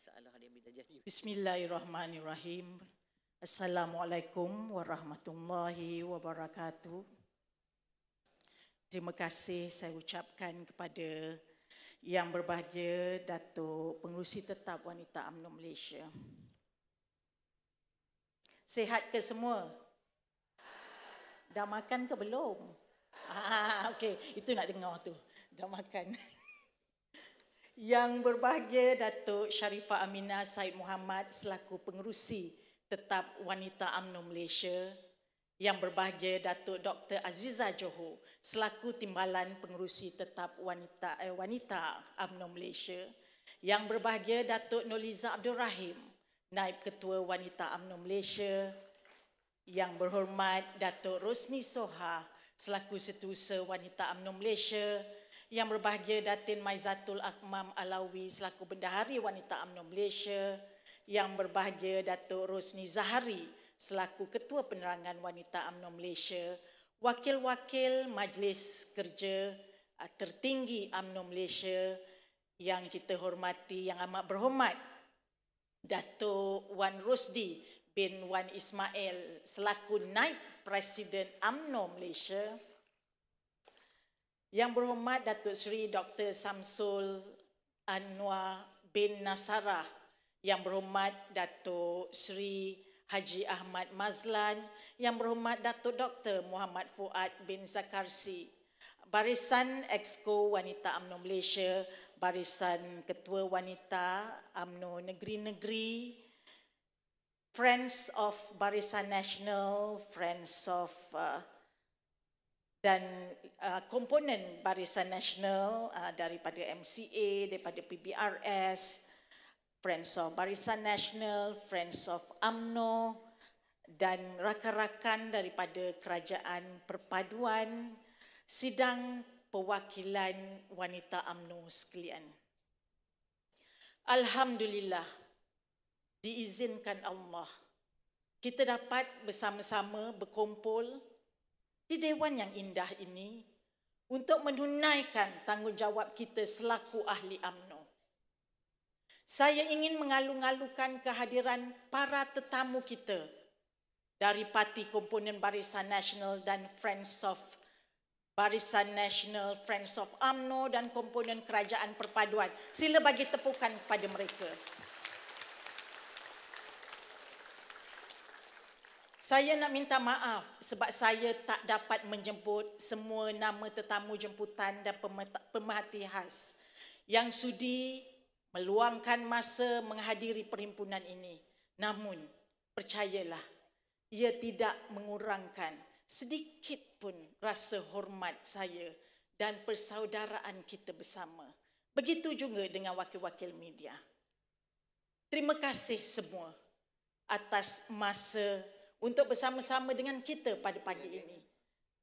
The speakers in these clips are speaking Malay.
masalah dia bila jadi. Bismillahirrahmanirrahim. Assalamualaikum warahmatullahi wabarakatuh. Terima kasih saya ucapkan kepada yang berbahagia Datuk Pengerusi Tetap Wanita UMNO Malaysia. Sihat ke semua? Dah makan ke belum? Okey, itu nak dengar tu. Dah makan. Yang berbahagia Datuk Sharifah Aminah Said Muhammad selaku Pengerusi Tetap Wanita UMNO Malaysia. Yang berbahagia Datuk Dr. Azizah Johor selaku Timbalan Pengerusi Tetap Wanita UMNO Malaysia. Yang berbahagia Datuk Noliza Abdul Rahim, Naib Ketua Wanita UMNO Malaysia. Yang berhormat Datuk Rosni Soha selaku Setiausaha Wanita UMNO Malaysia. Yang berbahagia Datin Maizatul Akmam Alawi selaku Bendahari Wanita UMNO Malaysia. Yang berbahagia Datuk Rosni Zahari selaku Ketua Penerangan Wanita UMNO Malaysia. Wakil-wakil Majlis Kerja tertinggi UMNO Malaysia yang kita hormati, yang amat berhormat Datuk Wan Rosdi bin Wan Ismail selaku Naib Presiden UMNO Malaysia. Yang berhormat Datuk Seri Dr. Samsul Anwar bin Nasarah. Yang berhormat Datuk Seri Haji Ahmad Mazlan. Yang berhormat Datuk Dr. Muhammad Fuad bin Zakarsi. Barisan Exco Wanita UMNO Malaysia, Barisan Ketua Wanita UMNO Negeri-Negeri, Friends of Barisan Nasional, Friends of dan komponen Barisan Nasional daripada MCA, daripada PBRS, Friends of Barisan Nasional, Friends of UMNO dan rakan-rakan daripada Kerajaan Perpaduan, sidang perwakilan wanita UMNO sekalian. Alhamdulillah, diizinkan Allah, kita dapat bersama-sama berkumpul di Dewan yang indah ini untuk menunaikan tanggungjawab kita selaku ahli UMNO. Saya ingin mengalu-alukan kehadiran para tetamu kita dari Parti Komponen Barisan Nasional dan Friends of Barisan Nasional, Friends of UMNO dan komponen Kerajaan Perpaduan. Sila bagi tepukan kepada mereka. Saya nak minta maaf sebab saya tak dapat menjemput semua nama tetamu jemputan dan pemerhati khas yang sudi meluangkan masa menghadiri perhimpunan ini. Namun, percayalah, ia tidak mengurangkan sedikit pun rasa hormat saya dan persaudaraan kita bersama. Begitu juga dengan wakil-wakil media. Terima kasih semua atas masa untuk bersama-sama dengan kita pada pagi ini.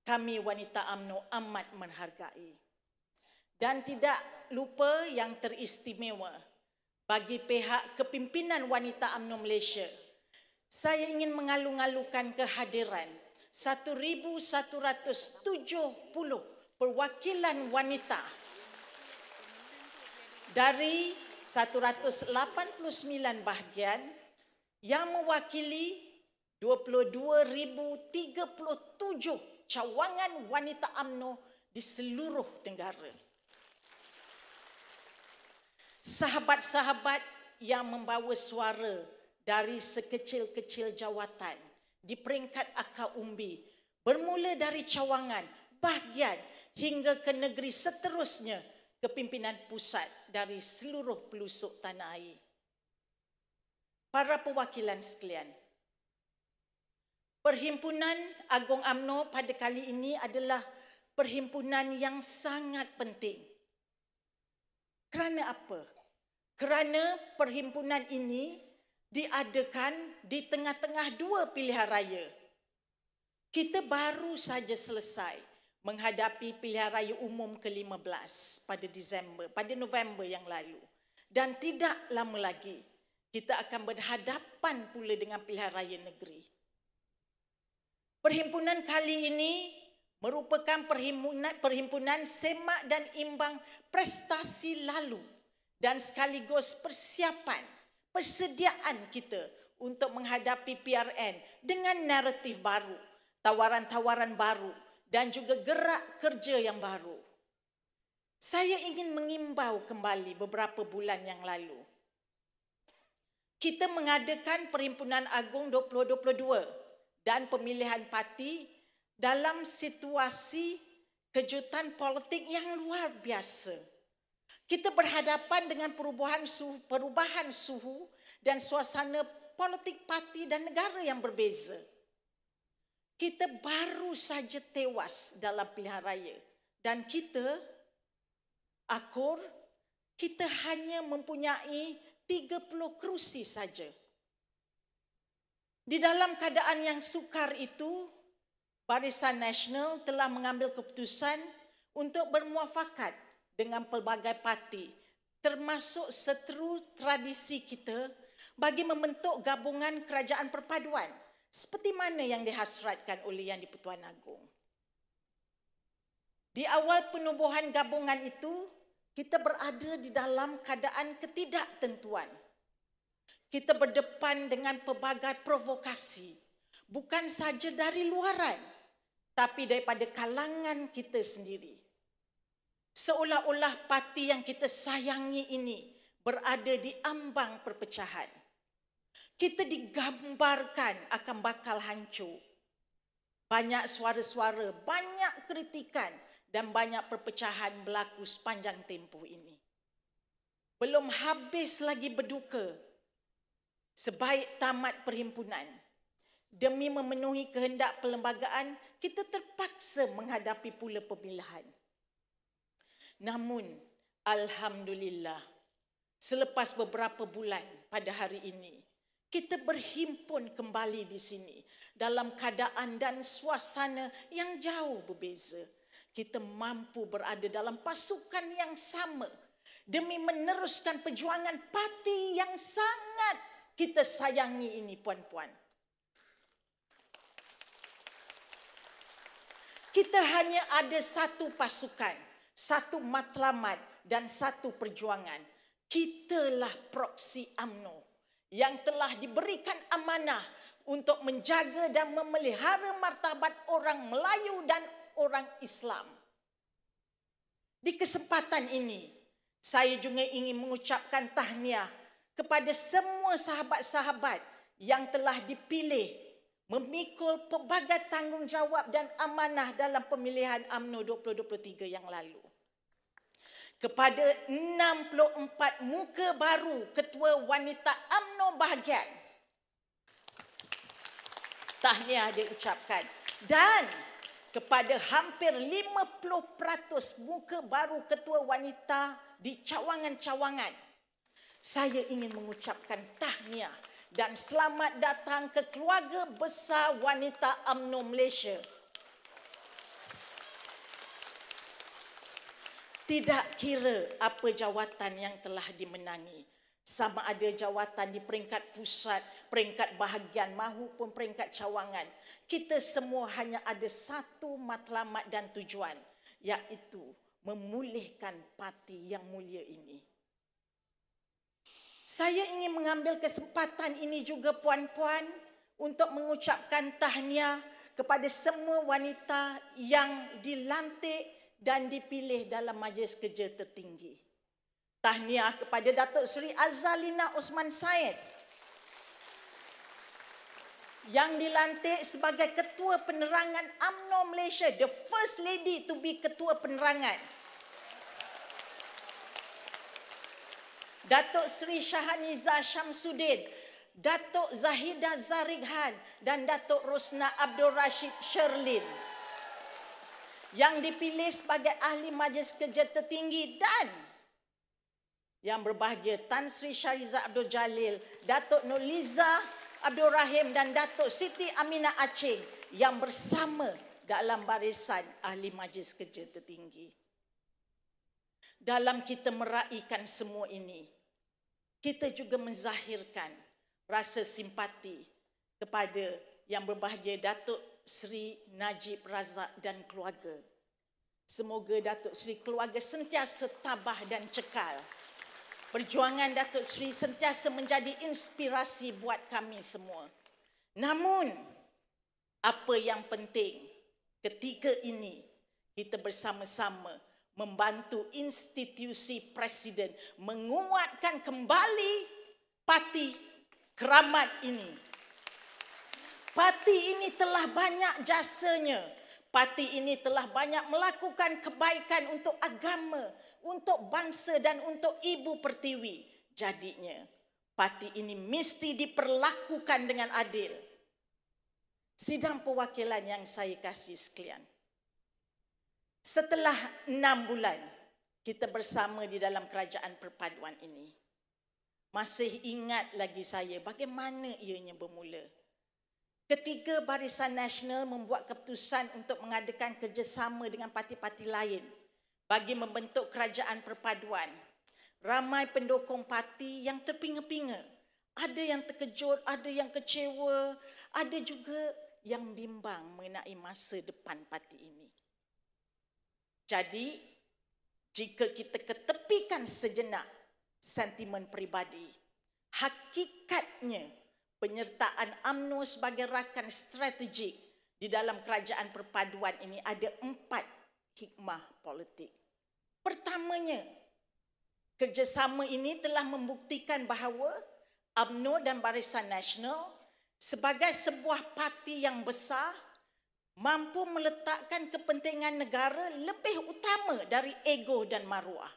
Kami wanita UMNO amat menghargai. Dan tidak lupa yang teristimewa bagi pihak kepimpinan wanita UMNO Malaysia. Saya ingin mengalu-alukan kehadiran 1,170 perwakilan wanita dari 189 bahagian yang mewakili 22,037 cawangan wanita UMNO di seluruh negara. Sahabat-sahabat yang membawa suara dari sekecil-kecil jawatan di peringkat akar umbi, bermula dari cawangan, bahagian hingga ke negeri seterusnya, kepimpinan pusat dari seluruh pelosok tanah air. Para perwakilan sekalian, Perhimpunan Agung UMNO pada kali ini adalah perhimpunan yang sangat penting. Kerana apa? Kerana perhimpunan ini diadakan di tengah-tengah dua pilihan raya. Kita baru saja selesai menghadapi pilihan raya umum ke-15 pada November yang lalu. Dan tidak lama lagi kita akan berhadapan pula dengan pilihan raya negeri. Perhimpunan kali ini merupakan perhimpunan semak dan imbang prestasi lalu dan sekaligus persiapan persediaan kita untuk menghadapi PRN dengan naratif baru, tawaran-tawaran baru dan juga gerak kerja yang baru. Saya ingin mengimbau kembali beberapa bulan yang lalu. Kita mengadakan Perhimpunan Agung 2022 dan pemilihan parti dalam situasi kejutan politik yang luar biasa. Kita berhadapan dengan perubahan suhu dan suasana politik parti dan negara yang berbeza. Kita baru saja tewas dalam pilihan raya dan kita hanya mempunyai 30 kerusi saja. Di dalam keadaan yang sukar itu, Barisan Nasional telah mengambil keputusan untuk bermuafakat dengan pelbagai parti, termasuk seteru tradisi kita bagi membentuk gabungan kerajaan perpaduan seperti mana yang dihasratkan oleh Yang di-Pertuan Agong. Di awal penubuhan gabungan itu, kita berada di dalam keadaan ketidaktentuan. Kita berdepan dengan pelbagai provokasi, bukan saja dari luaran, tapi daripada kalangan kita sendiri. Seolah-olah parti yang kita sayangi ini berada di ambang perpecahan. Kita digambarkan akan bakal hancur. Banyak suara-suara, banyak kritikan dan banyak perpecahan berlaku sepanjang tempoh ini. Belum habis lagi berduka, sebaik tamat perhimpunan, demi memenuhi kehendak perlembagaan, kita terpaksa menghadapi pula pemilihan. Namun, alhamdulillah, selepas beberapa bulan pada hari ini, kita berhimpun kembali di sini dalam keadaan dan suasana yang jauh berbeza. Kita mampu berada dalam pasukan yang sama demi meneruskan perjuangan parti yang sangat kita sayangi ini, puan-puan. Kita hanya ada satu pasukan, satu matlamat dan satu perjuangan. Kitalah proksi UMNO yang telah diberikan amanah untuk menjaga dan memelihara martabat orang Melayu dan orang Islam. Di kesempatan ini, saya juga ingin mengucapkan tahniah kepada semua sahabat-sahabat yang telah dipilih memikul pelbagai tanggungjawab dan amanah dalam pemilihan UMNO 2023 yang lalu. Kepada 64 muka baru Ketua Wanita UMNO bahagian, tahniah diucapkan. Dan kepada hampir 50% muka baru Ketua Wanita di cawangan-cawangan, saya ingin mengucapkan tahniah dan selamat datang ke keluarga besar wanita UMNO Malaysia. Tidak kira apa jawatan yang telah dimenangi, sama ada jawatan di peringkat pusat, peringkat bahagian maupun peringkat cawangan, kita semua hanya ada satu matlamat dan tujuan, iaitu memulihkan parti yang mulia ini. Saya ingin mengambil kesempatan ini juga, puan-puan, untuk mengucapkan tahniah kepada semua wanita yang dilantik dan dipilih dalam Majlis Kerja Tertinggi. Tahniah kepada Datuk Seri Azalina Osman Said yang dilantik sebagai Ketua Penerangan UMNO Malaysia, the first lady to be Ketua Penerangan. Datuk Seri Shahaniza Syamsuddin, Datuk Zahidah Zarighan dan Datuk Rosna Abdul Rashid Sherlin yang dipilih sebagai Ahli Majlis Kerja Tertinggi, dan yang berbahagia Tan Sri Syariza Abdul Jalil, Datuk Nurliza Abdul Rahim dan Datuk Siti Aminah Aceh yang bersama dalam barisan Ahli Majlis Kerja Tertinggi. Dalam kita meraihkan semua ini, kita juga menzahirkan rasa simpati kepada yang berbahagia Datuk Seri Najib Razak dan keluarga. Semoga Datuk Seri keluarga sentiasa tabah dan cekal Perjuangan Datuk Seri sentiasa menjadi inspirasi buat kami semua. Namun, apa yang penting ketika ini kita bersama-sama membantu institusi Presiden menguatkan kembali parti keramat ini. Parti ini telah banyak jasanya. Parti ini telah banyak melakukan kebaikan untuk agama, untuk bangsa dan untuk Ibu Pertiwi. Jadinya, parti ini mesti diperlakukan dengan adil. Sidang perwakilan yang saya kasih sekalian. Setelah 6 bulan kita bersama di dalam kerajaan perpaduan ini, masih ingat lagi saya bagaimana ianya bermula. Ketika Barisan Nasional membuat keputusan untuk mengadakan kerjasama dengan parti-parti lain bagi membentuk kerajaan perpaduan, ramai pendukung parti yang terpinga-pinga. Ada yang terkejut, ada yang kecewa, ada juga yang bimbang mengenai masa depan parti ini. Jadi, jika kita ketepikan sejenak sentimen peribadi, hakikatnya penyertaan UMNO sebagai rakan strategik di dalam kerajaan perpaduan ini ada 4 hikmah politik. Pertamanya, kerjasama ini telah membuktikan bahawa UMNO dan Barisan Nasional sebagai sebuah parti yang besar mampu meletakkan kepentingan negara lebih utama dari ego dan maruah.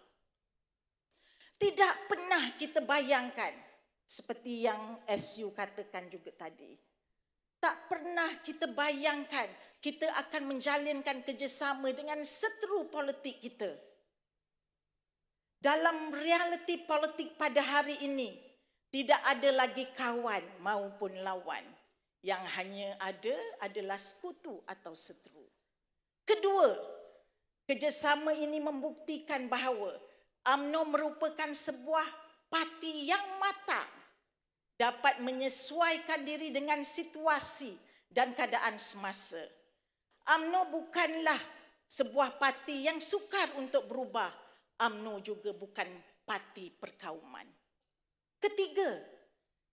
Tidak pernah kita bayangkan, seperti yang SU katakan juga tadi, tak pernah kita bayangkan kita akan menjalinkan kerjasama dengan seteru politik kita. Dalam realiti politik pada hari ini, tidak ada lagi kawan maupun lawan. Yang hanya ada adalah sekutu atau seteru. Kedua, kerjasama ini membuktikan bahawa UMNO merupakan sebuah parti yang matang, dapat menyesuaikan diri dengan situasi dan keadaan semasa. UMNO bukanlah sebuah parti yang sukar untuk berubah. UMNO juga bukan parti perkauman. Ketiga,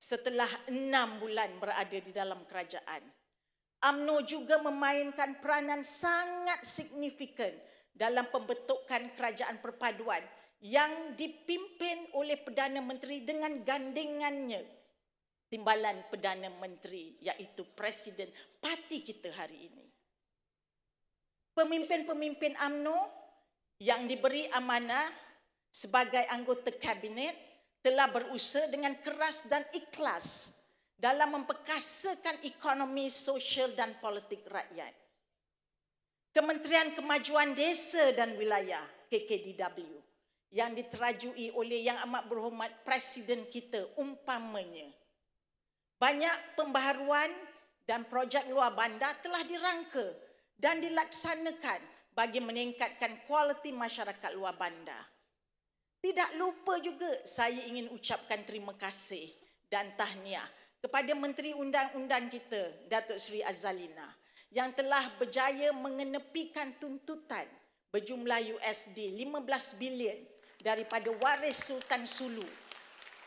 setelah 6 bulan berada di dalam kerajaan, UMNO juga memainkan peranan sangat signifikan dalam pembentukan kerajaan perpaduan yang dipimpin oleh Perdana Menteri dengan gandingannya timbalan Perdana Menteri, iaitu Presiden parti kita hari ini. Pemimpin-pemimpin UMNO yang diberi amanah sebagai anggota kabinet telah berusaha dengan keras dan ikhlas dalam memperkasakan ekonomi, sosial dan politik rakyat. Kementerian Kemajuan Desa dan Wilayah KKDW yang diterajui oleh Yang Amat Berhormat Presiden kita umpamanya, banyak pembaharuan dan projek luar bandar telah dirangka dan dilaksanakan bagi meningkatkan kualiti masyarakat luar bandar. Tidak lupa juga saya ingin ucapkan terima kasih dan tahniah kepada Menteri Undang-Undang kita, Datuk Seri Azalina, yang telah berjaya mengenepikan tuntutan berjumlah USD 15 bilion daripada waris Sultan Sulu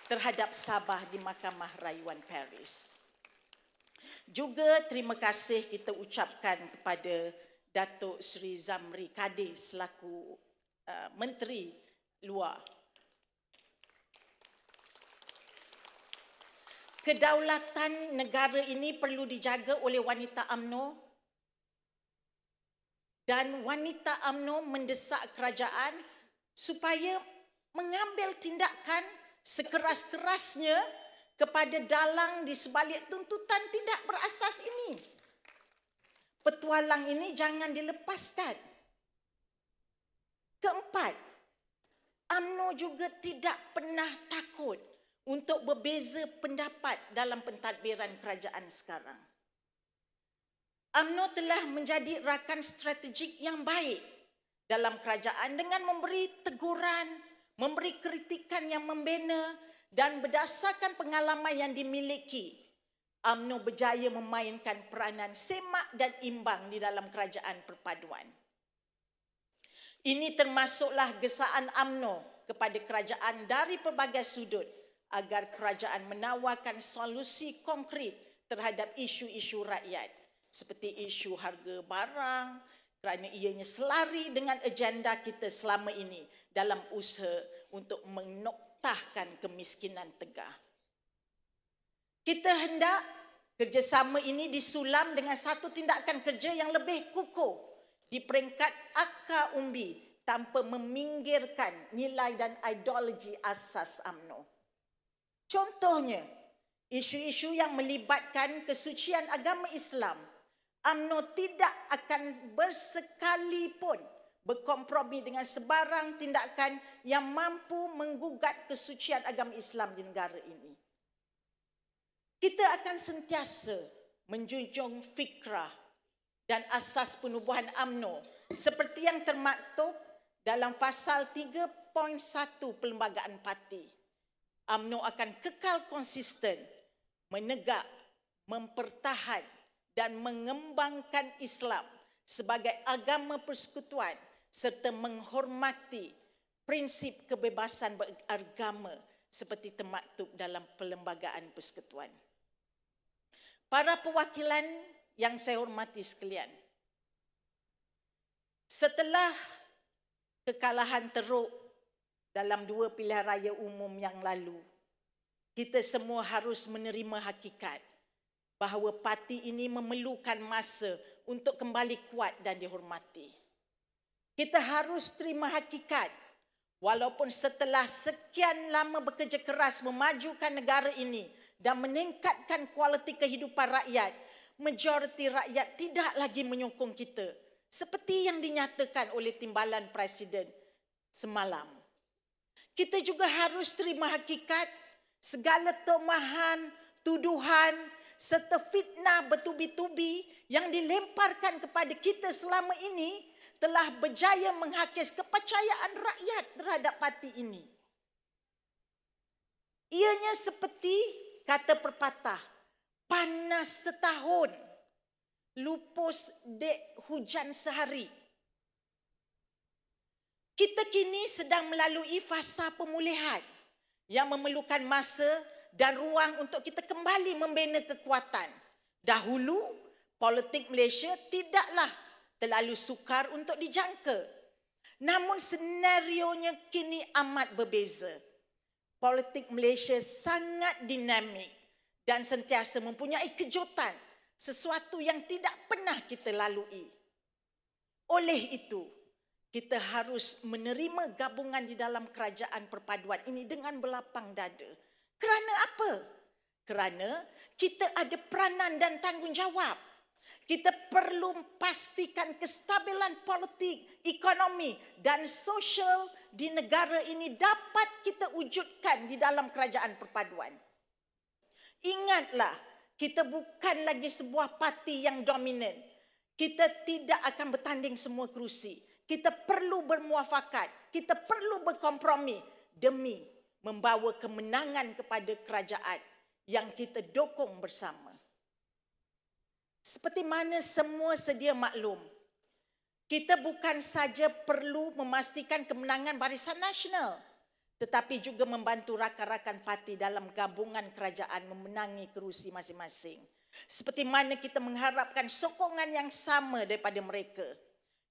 terhadap Sabah di Mahkamah Rayuan Paris. Juga terima kasih kita ucapkan kepada Datuk Seri Zamri Kadir selaku Menteri Luar. Kedaulatan negara ini perlu dijaga oleh wanita UMNO dan wanita UMNO mendesak kerajaan supaya mengambil tindakan sekeras-kerasnya kepada dalang di sebalik tuntutan tidak berasas ini. Petualang ini jangan dilepaskan. Keempat, UMNO juga tidak pernah takut untuk berbeza pendapat dalam pentadbiran kerajaan sekarang. UMNO telah menjadi rakan strategik yang baik dalam kerajaan dengan memberi teguran, memberi kritikan yang membina dan berdasarkan pengalaman yang dimiliki, UMNO berjaya memainkan peranan semak dan imbang di dalam kerajaan perpaduan. Ini termasuklah gesaan UMNO kepada kerajaan dari pelbagai sudut agar kerajaan menawarkan solusi konkret terhadap isu-isu rakyat seperti isu harga barang, kerana ianya selari dengan agenda kita selama ini dalam usaha untuk menoktahkan kemiskinan tegah. Kita hendak kerjasama ini disulam dengan satu tindakan kerja yang lebih kukuh di peringkat akar umbi tanpa meminggirkan nilai dan ideologi asas UMNO. Contohnya, isu-isu yang melibatkan kesucian agama Islam, UMNO tidak akan bersekalipun berkompromi dengan sebarang tindakan yang mampu menggugat kesucian agama Islam di negara ini. Kita akan sentiasa menjunjung fikrah dan asas penubuhan UMNO seperti yang termaktub dalam pasal 3.1 Perlembagaan Parti. UMNO akan kekal konsisten, menegak, mempertahan dan mengembangkan Islam sebagai agama persekutuan serta menghormati prinsip kebebasan beragama seperti termaktub dalam Perlembagaan Persekutuan. Para perwakilan yang saya hormati sekalian, setelah kekalahan teruk dalam 2 pilihan raya umum yang lalu, kita semua harus menerima hakikat bahawa parti ini memerlukan masa untuk kembali kuat dan dihormati. Kita harus terima hakikat walaupun setelah sekian lama bekerja keras memajukan negara ini dan meningkatkan kualiti kehidupan rakyat, majoriti rakyat tidak lagi menyokong kita seperti yang dinyatakan oleh timbalan Presiden semalam. Kita juga harus terima hakikat segala tomahan, tuduhan serta fitnah bertubi-tubi yang dilemparkan kepada kita selama ini telah berjaya menghakis kepercayaan rakyat terhadap parti ini. Ianya seperti kata pepatah, panas setahun, lupus dek hujan sehari. Kita kini sedang melalui fasa pemulihan yang memerlukan masa dan ruang untuk kita kembali membina kekuatan. Dahulu, politik Malaysia tidaklah terlalu sukar untuk dijangka. Namun senarionya kini amat berbeza. Politik Malaysia sangat dinamik dan sentiasa mempunyai kejutan, sesuatu yang tidak pernah kita lalui. Oleh itu, kita harus menerima gabungan di dalam kerajaan perpaduan ini dengan berlapang dada. Kerana apa? Kerana kita ada peranan dan tanggungjawab. Kita perlu pastikan kestabilan politik, ekonomi dan sosial di negara ini dapat kita wujudkan di dalam kerajaan perpaduan. Ingatlah, kita bukan lagi sebuah parti yang dominan. Kita tidak akan bertanding semua kerusi. Kita perlu bermuafakat, kita perlu berkompromi demi membawa kemenangan kepada kerajaan yang kita dukung bersama. Seperti mana semua sedia maklum, kita bukan saja perlu memastikan kemenangan Barisan Nasional, tetapi juga membantu rakan-rakan parti dalam gabungan kerajaan memenangi kerusi masing-masing. Seperti mana kita mengharapkan sokongan yang sama daripada mereka.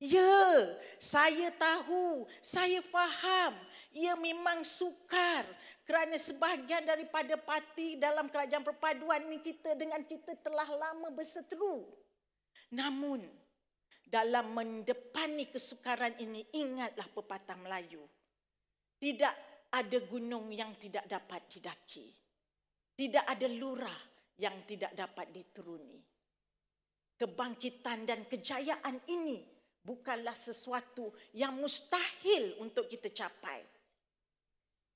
Ya, saya tahu, saya faham, ia memang sukar kerana sebahagian daripada parti dalam kerajaan perpaduan ini kita telah lama berseteru. Namun, dalam mendepani kesukaran ini, ingatlah pepatah Melayu. Tidak ada gunung yang tidak dapat didaki. Tidak ada lurah yang tidak dapat dituruni. Kebangkitan dan kejayaan ini bukanlah sesuatu yang mustahil untuk kita capai.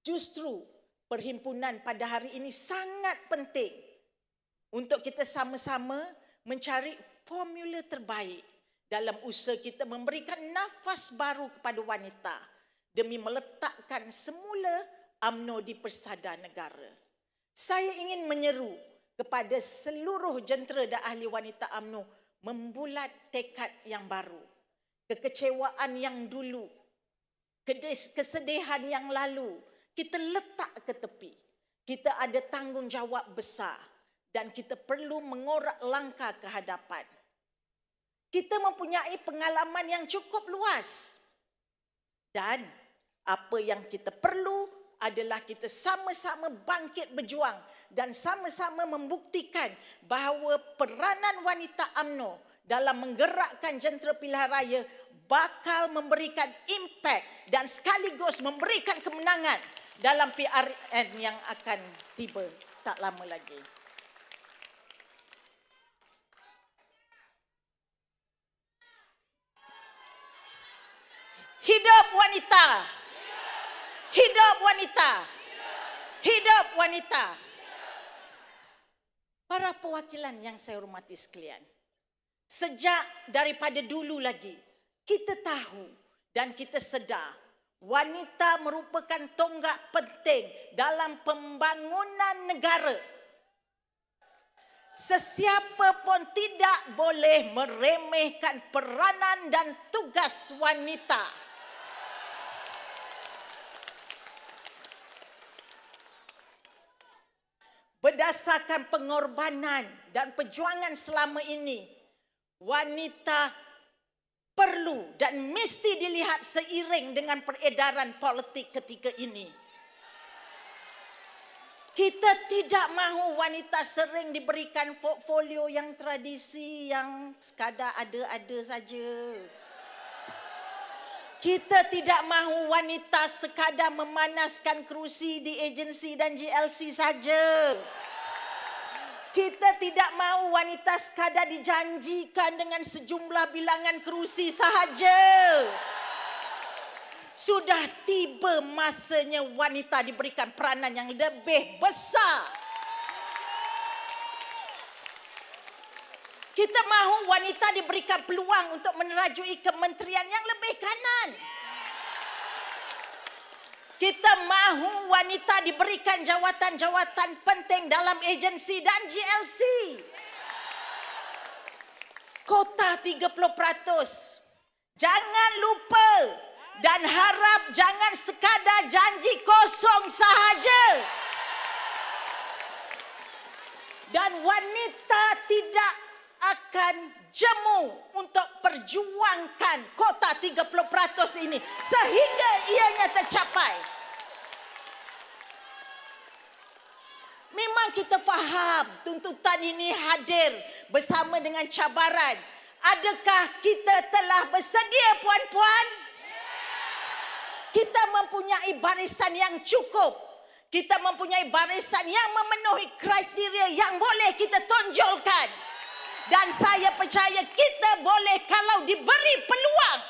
Justru perhimpunan pada hari ini sangat penting untuk kita sama-sama mencari formula terbaik dalam usaha kita memberikan nafas baru kepada wanita demi meletakkan semula UMNO di persada negara. Saya ingin menyeru kepada seluruh jentera dan ahli wanita UMNO membulat tekad yang baru. Kekecewaan yang dulu kesedihan yang lalu kita letak ke tepi. Kita ada tanggungjawab besar dan kita perlu mengorak langkah ke hadapan. Kita mempunyai pengalaman yang cukup luas. Dan apa yang kita perlu adalah kita sama-sama bangkit berjuang dan sama-sama membuktikan bahawa peranan wanita UMNO dalam menggerakkan jentera pilihan raya bakal memberikan impak dan sekaligus memberikan kemenangan dalam PRN yang akan tiba tak lama lagi. Hidup wanita. Hidup wanita. Hidup wanita. Para perwakilan yang saya hormati sekalian, sejak daripada dulu lagi, kita tahu dan kita sedar wanita merupakan tonggak penting dalam pembangunan negara. Sesiapa pun tidak boleh meremehkan peranan dan tugas wanita. Berdasarkan pengorbanan dan perjuangan selama ini, wanita perlu dan mesti dilihat seiring dengan peredaran politik ketika ini. Kita tidak mahu wanita sering diberikan portfolio yang tradisi, yang sekadar ada-ada saja. Kita tidak mahu wanita sekadar memanaskan kerusi di agensi dan GLC saja. Kita tidak mahu wanita sekadar dijanjikan dengan sejumlah bilangan kerusi sahaja. Sudah tiba masanya wanita diberikan peranan yang lebih besar. Kita mahu wanita diberikan peluang untuk menerajui kementerian yang lebih kanan. Kita mahu wanita diberikan jawatan-jawatan penting dalam agensi dan GLC. Kota 30%. Jangan lupa dan harap jangan sekadar janji kosong sahaja. Dan wanita tidak akan jemu untuk perjuangkan kota 30% ini sehingga ianya tercapai. Memang kita faham tuntutan ini hadir bersama dengan cabaran. Adakah kita telah bersedia, puan-puan? Kita mempunyai barisan yang cukup. Kita mempunyai barisan yang memenuhi kriteria yang boleh kita tonjolkan. Dan saya percaya kita boleh kalau diberi peluang.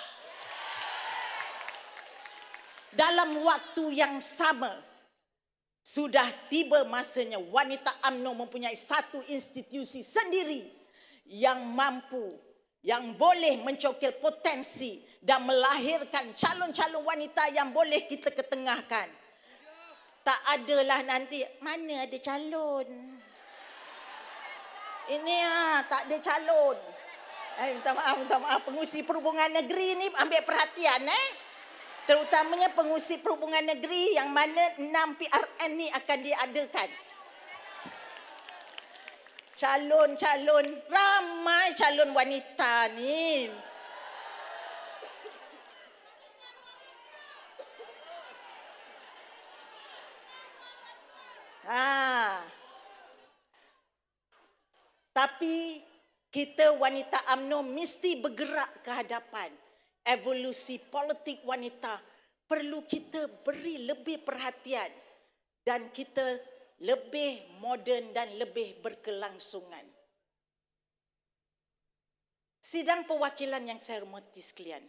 Dalam waktu yang sama, sudah tiba masanya wanita UMNO mempunyai satu institusi sendiri yang mampu, yang boleh mencokil potensi dan melahirkan calon-calon wanita yang boleh kita ketengahkan. Tak adalah nanti, mana ada calon? Ini tak ada calon. Minta maaf. Pengurusi Perhubungan Negeri ni ambil perhatian. Terutamanya pengurusi Perhubungan Negeri yang mana 6 PRN ni akan diadakan. Calon-calon, ramai calon wanita ni. Tapi kita wanita UMNO mesti bergerak ke hadapan. Evolusi politik wanita perlu kita beri lebih perhatian dan kita lebih moden dan lebih berkelangsungan. Sidang perwakilan yang saya hormati sekalian,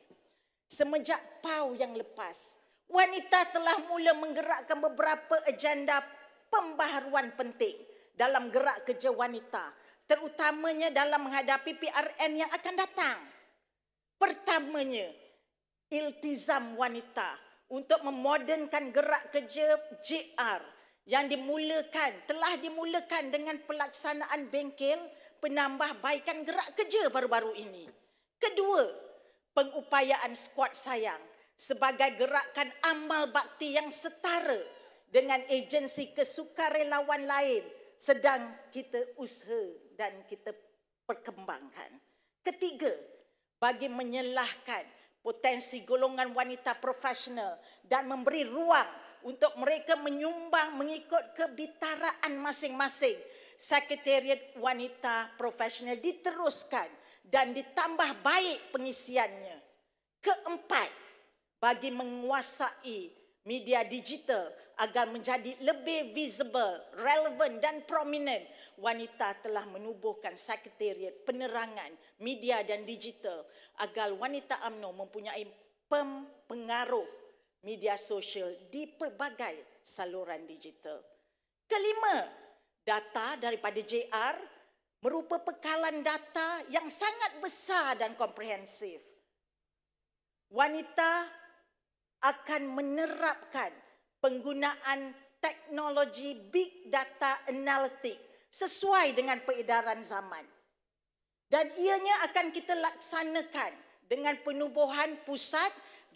semenjak PAU yang lepas, wanita telah mula menggerakkan beberapa agenda pembaharuan penting dalam gerak kerja wanita, terutamanya dalam menghadapi PRN yang akan datang. Pertamanya, iltizam wanita untuk memodernkan gerak kerja JR yang telah dimulakan dengan pelaksanaan bengkel penambahbaikan gerak kerja baru-baru ini. Kedua, pengupayaan skuad sayang sebagai gerakan amal bakti yang setara dengan agensi kesukarelawan lain sedang kita usaha dan kita perkembangkan. Ketiga, bagi menyelahkan potensi golongan wanita profesional dan memberi ruang untuk mereka menyumbang mengikut kebitaraan masing-masing, Sekretariat Wanita Profesional diteruskan dan ditambah baik pengisiannya. Keempat, bagi menguasai media digital agar menjadi lebih visible, relevan dan prominent, wanita telah menubuhkan Sekretariat Penerangan Media dan Digital agar wanita UMNO mempunyai pengaruh media sosial di pelbagai saluran digital. Kelima, data daripada JR merupakan bekalan data yang sangat besar dan komprehensif. Wanita akan menerapkan penggunaan teknologi big data analytic sesuai dengan peredaran zaman. Dan ianya akan kita laksanakan dengan penubuhan pusat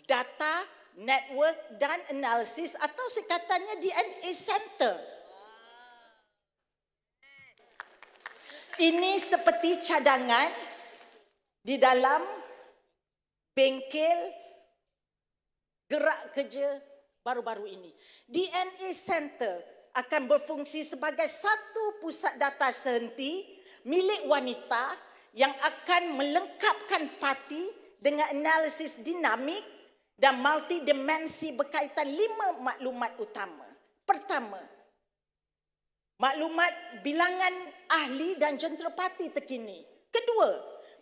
data, network dan analisis atau singkatannya DNA Center. Ini seperti cadangan di dalam bengkel gerak kerja baru-baru ini. DNA Center akan berfungsi sebagai satu pusat data sehenti milik wanita yang akan melengkapkan parti dengan analisis dinamik dan multidimensi berkaitan 5 maklumat utama. Pertama, maklumat bilangan ahli dan jentera-parti terkini. Kedua,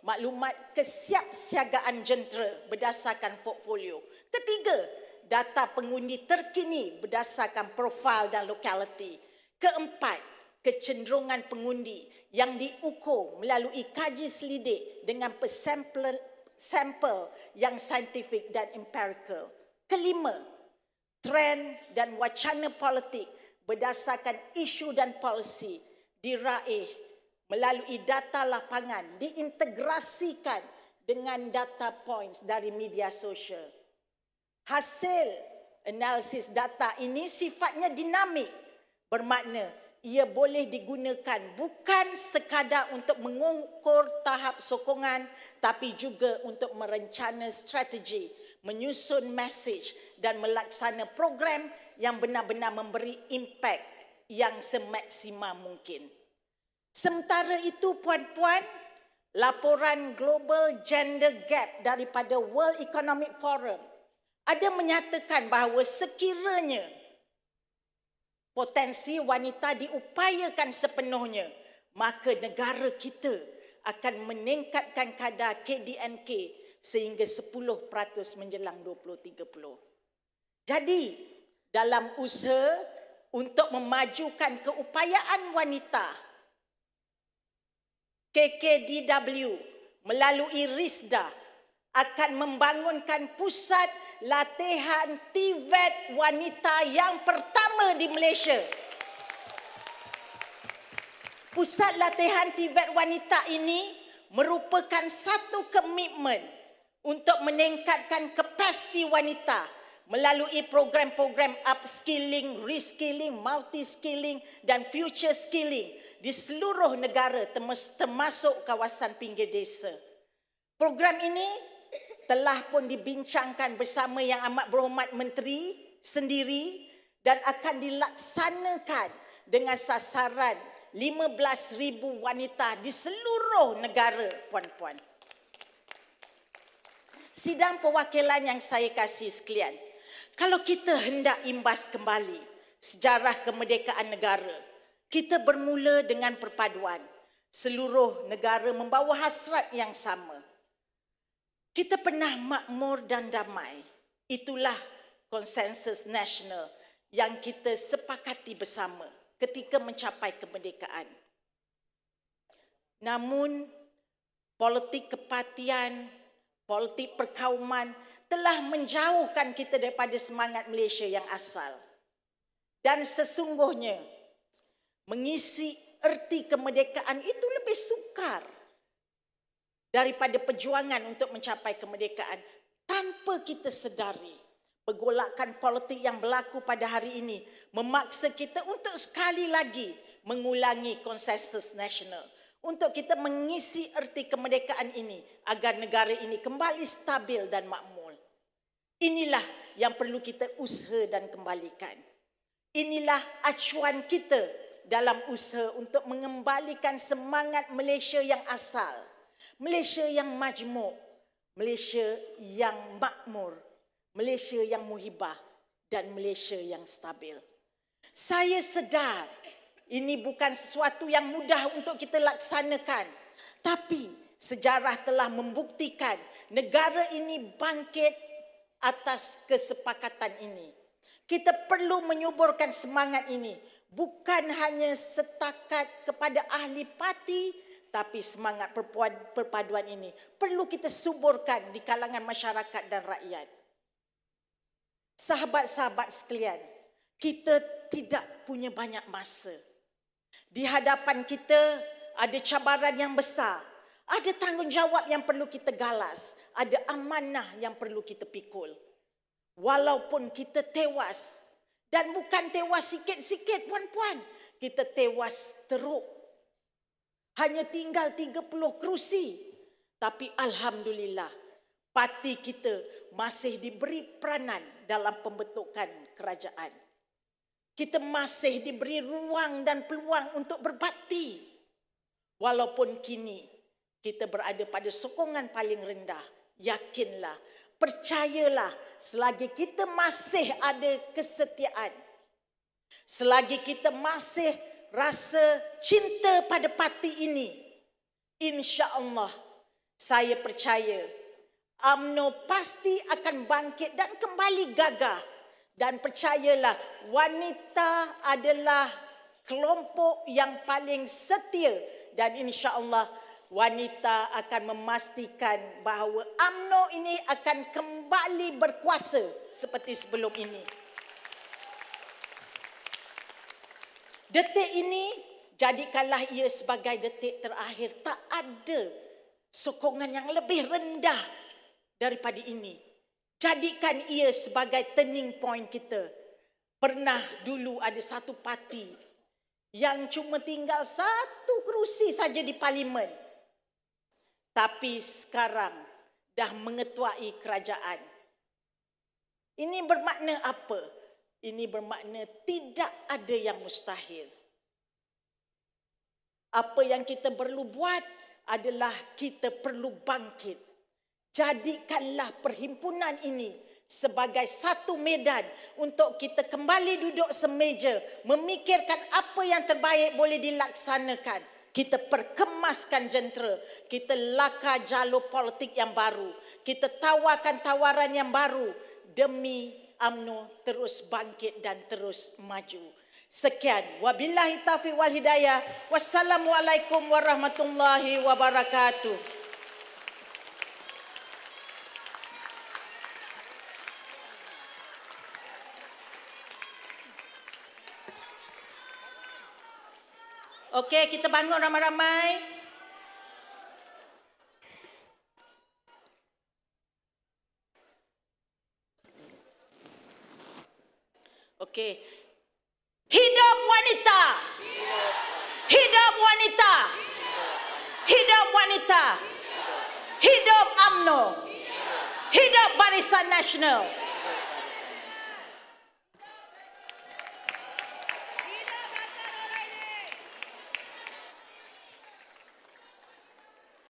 maklumat kesiapsiagaan jentera berdasarkan portfolio. Ketiga, data pengundi terkini berdasarkan profil dan lokaliti. Keempat, kecenderungan pengundi yang diukur melalui kaji selidik dengan sampel yang saintifik dan empirical. Kelima, trend dan wacana politik berdasarkan isu dan polisi diraih melalui data lapangan, diintegrasikan dengan data points dari media sosial. Hasil analisis data ini sifatnya dinamik, bermakna ia boleh digunakan bukan sekadar untuk mengukur tahap sokongan tapi juga untuk merencana strategi, menyusun message dan melaksana program yang benar-benar memberi impak yang semaksimal mungkin. Sementara itu, puan-puan, laporan Global Gender Gap daripada World Economic Forum ada menyatakan bahawa sekiranya potensi wanita diupayakan sepenuhnya, maka negara kita akan meningkatkan kadar KDNK sehingga 10% menjelang 2030. Jadi, dalam usaha untuk memajukan keupayaan wanita, KKDW melalui RISDA akan membangunkan pusat latihan TVET wanita yang pertama di Malaysia. Pusat latihan TVET wanita ini merupakan satu komitmen untuk meningkatkan kapasiti wanita melalui program-program upskilling, reskilling, multi-skilling dan future skilling di seluruh negara termasuk kawasan pinggir desa. Program ini telah pun dibincangkan bersama Yang Amat Berhormat Menteri sendiri dan akan dilaksanakan dengan sasaran 15,000 wanita di seluruh negara, puan-puan. Sidang perwakilan yang saya kasih sekalian, kalau kita hendak imbas kembali sejarah kemerdekaan negara, kita bermula dengan perpaduan. Seluruh negara membawa hasrat yang sama. Kita pernah makmur dan damai. Itulah konsensus nasional yang kita sepakati bersama ketika mencapai kemerdekaan. Namun, politik kepartian, politik perkauman telah menjauhkan kita daripada semangat Malaysia yang asal. Dan sesungguhnya, mengisi erti kemerdekaan itu lebih sukar daripada perjuangan untuk mencapai kemerdekaan tanpa kita sedari. Pergolakan politik yang berlaku pada hari ini memaksa kita untuk sekali lagi mengulangi konsensus nasional. Untuk kita mengisi erti kemerdekaan ini agar negara ini kembali stabil dan makmur. Inilah yang perlu kita usaha dan kembalikan. Inilah acuan kita dalam usaha untuk mengembalikan semangat Malaysia yang asal. Malaysia yang majmuk. Malaysia yang makmur. Malaysia yang muhibah. Dan Malaysia yang stabil. Saya sedar ini bukan sesuatu yang mudah untuk kita laksanakan. Tapi sejarah telah membuktikan negara ini bangkit atas kesepakatan ini. Kita perlu menyuburkan semangat ini. Bukan hanya setakat kepada ahli parti, tapi semangat perpaduan ini perlu kita suburkan di kalangan masyarakat dan rakyat. Sahabat-sahabat sekalian, kita tidak punya banyak masa. Di hadapan kita ada cabaran yang besar, ada tanggungjawab yang perlu kita galas, ada amanah yang perlu kita pikul. Walaupun kita tewas, dan bukan tewas sikit-sikit puan-puan, kita tewas teruk. Hanya tinggal 30 kerusi, tapi alhamdulillah parti kita masih diberi peranan dalam pembentukan kerajaan. Kita masih diberi ruang dan peluang untuk berbakti. Walaupun kini kita berada pada sokongan paling rendah. Yakinlah, percayalah, selagi kita masih ada kesetiaan, selagi kita masih rasa cinta pada parti ini, insya-Allah saya percaya UMNO pasti akan bangkit dan kembali gagah. Dan percayalah, wanita adalah kelompok yang paling setia. Dan insya-Allah wanita akan memastikan bahawa UMNO ini akan kembali berkuasa seperti sebelum ini. Detik ini, jadikanlah ia sebagai detik terakhir. Tak ada sokongan yang lebih rendah daripada ini. Jadikan ia sebagai turning point kita. Pernah dulu ada satu parti yang cuma tinggal 1 kerusi saja di parlimen. Tapi sekarang dah mengetuai kerajaan. Ini bermakna apa? Ini bermakna tidak ada yang mustahil. Apa yang kita perlu buat adalah kita perlu bangkit. Jadikanlah perhimpunan ini sebagai satu medan untuk kita kembali duduk semeja, memikirkan apa yang terbaik boleh dilaksanakan. Kita perkemaskan jentera, kita lakar jalur politik yang baru, kita tawarkan tawaran yang baru demi UMNO terus bangkit dan terus maju. Sekian, wabillahi taufiq wal hidayah. Wassalamualaikum warahmatullahi wabarakatuh. Okey, kita bangun ramai-ramai. Okey. Hidup wanita. Hidup wanita. Hidup wanita. Hidup UMNO. Hidup Barisan Nasional.